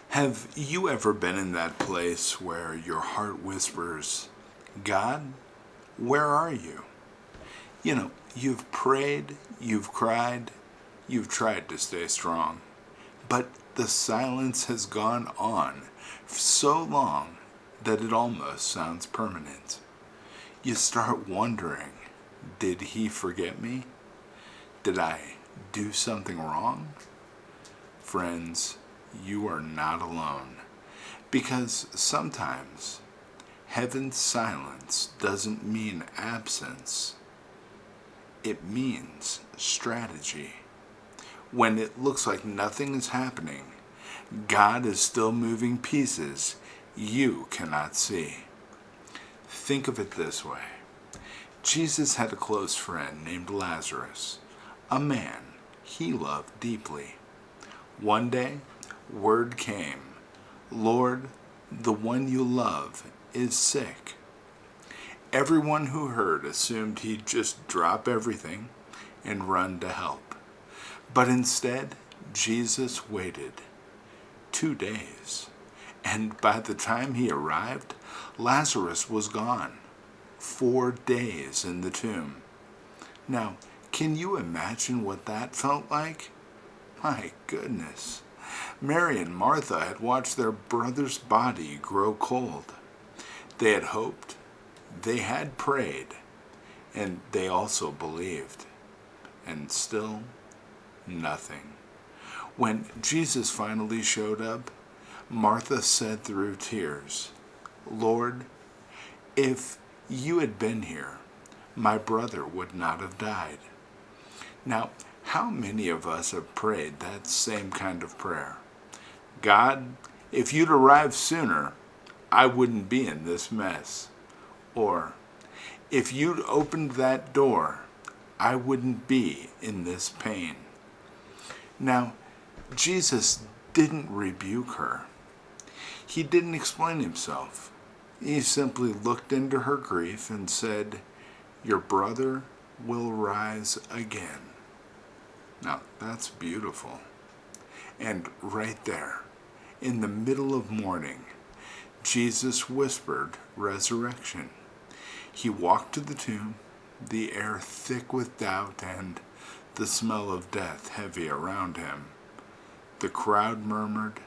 Have you ever been in that place where your heart whispers, God, where are you? You've prayed, you've cried, you've tried to stay strong, but the silence has gone on so long that it almost sounds permanent. You start wondering, did he forget me? Did I do something wrong? Friends, you are not alone. Because sometimes heaven's silence doesn't mean absence. It means strategy. When it looks like nothing is happening, God is still moving pieces you cannot see. Think of it this way. Jesus had a close friend named Lazarus, a man he loved deeply. One day, word came, Lord, the one you love is sick. Everyone who heard assumed he'd just drop everything and run to help. But instead, Jesus waited 2 days. And by the time he arrived, Lazarus was gone. 4 days in the tomb. Now, can you imagine what that felt like? My goodness. Mary and Martha had watched their brother's body grow cold. They had hoped, they had prayed, and they also believed. And still, nothing. When Jesus finally showed up, Martha said through tears, Lord, if you had been here, my brother would not have died. Now, how many of us have prayed that same kind of prayer? God, if you'd arrived sooner, I wouldn't be in this mess. Or, if you'd opened that door, I wouldn't be in this pain. Now, Jesus didn't rebuke her. He didn't explain himself. He simply looked into her grief and said, your brother will rise again. Now, that's beautiful. And right there, in the middle of mourning, Jesus whispered resurrection. He walked to the tomb, the air thick with doubt and the smell of death heavy around him. The crowd murmured,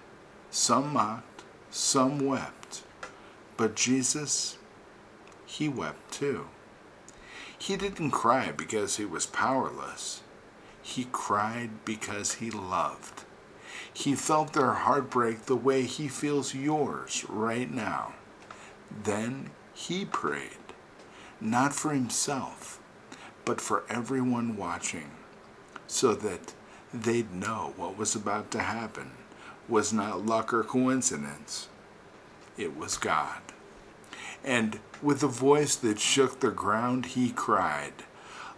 some mocked, some wept, but Jesus, he wept too. He didn't cry because he was powerless. He cried because he loved. He felt their heartbreak the way he feels yours right now. Then he prayed, not for himself, but for everyone watching, so that they'd know what was about to happen was not luck or coincidence. It was God. And with a voice that shook the ground, he cried,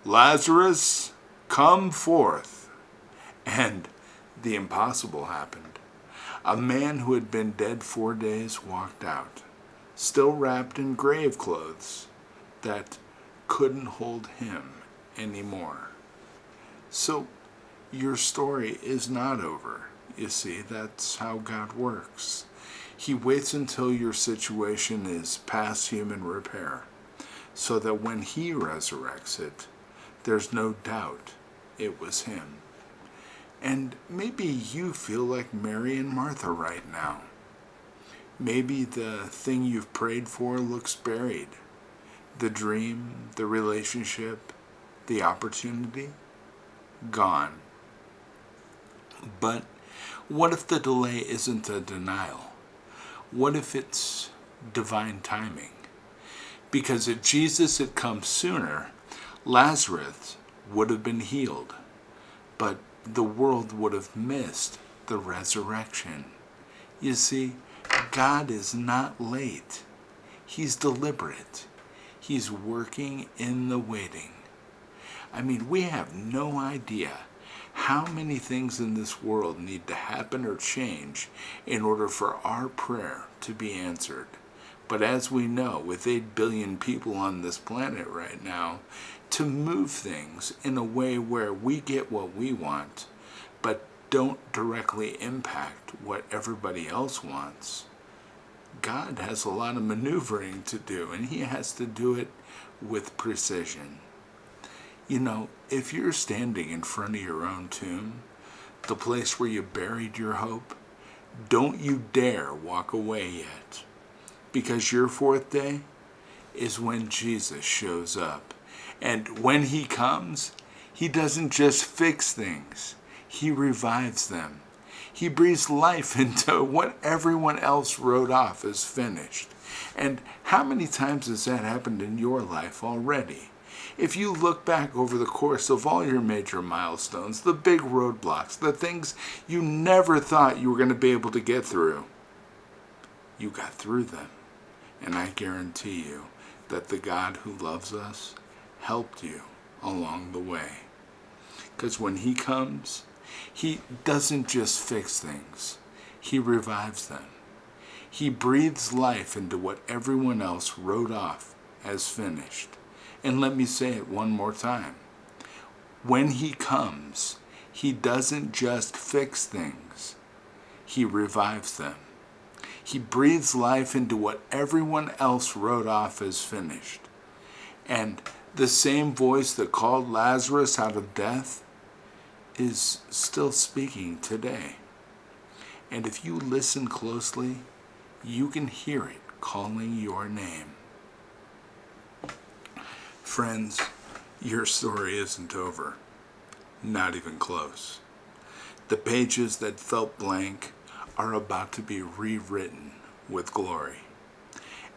Lazarus, come forth. And the impossible happened. A man who had been dead 4 days walked out, still wrapped in grave clothes that couldn't hold him anymore. So your story is not over. You see, that's how God works. He waits until your situation is past human repair, so that when he resurrects it, there's no doubt it was him. And maybe you feel like Mary and Martha right now. Maybe the thing you've prayed for looks buried. The dream, the relationship, the opportunity, gone. But what if the delay isn't a denial? What if it's divine timing? Because if Jesus had come sooner, Lazarus would have been healed, but the world would have missed the resurrection. You see, God is not late. He's deliberate. He's working in the waiting. I mean, we have no idea how many things in this world need to happen or change in order for our prayer to be answered. But as we know, with 8 billion people on this planet right now, to move things in a way where we get what we want, but don't directly impact what everybody else wants, God has a lot of maneuvering to do, and he has to do it with precision. You know, if you're standing in front of your own tomb, the place where you buried your hope, don't you dare walk away yet. Because your fourth day is when Jesus shows up. And when he comes, he doesn't just fix things, he revives them. He breathes life into what everyone else wrote off as finished. And how many times has that happened in your life already? If you look back over the course of all your major milestones, the big roadblocks, the things you never thought you were going to be able to get through, you got through them. And I guarantee you that the God who loves us helped you along the way. Because when he comes, he doesn't just fix things, he revives them. He breathes life into what everyone else wrote off as finished. And let me say it one more time. When he comes, he doesn't just fix things, he revives them. He breathes life into what everyone else wrote off as finished. And the same voice that called Lazarus out of death is still speaking today. And if you listen closely, you can hear it calling your name. Friends, your story isn't over. Not even close. The pages that felt blank are about to be rewritten with glory.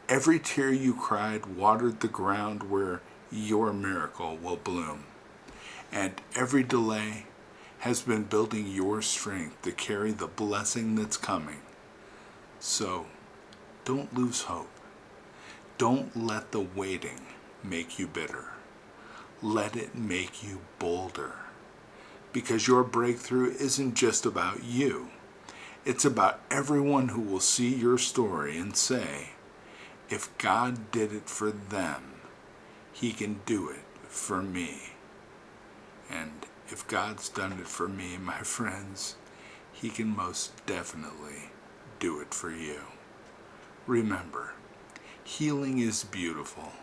Every tear you cried watered the ground where your miracle will bloom. And every delay has been building your strength to carry the blessing that's coming. So, don't lose hope. Don't let the waiting make you bitter. Let it make you bolder. Because your breakthrough isn't just about you. It's about everyone who will see your story and say, if God did it for them, he can do it for me. And if God's done it for me, my friends, he can most definitely do it for you. Remember, healing is beautiful,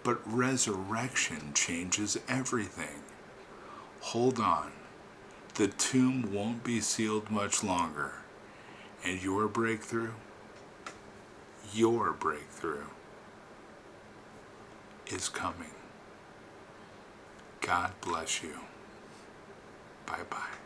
but resurrection changes everything. Hold on. The tomb won't be sealed much longer. And your breakthrough is coming. God bless you. Bye-bye.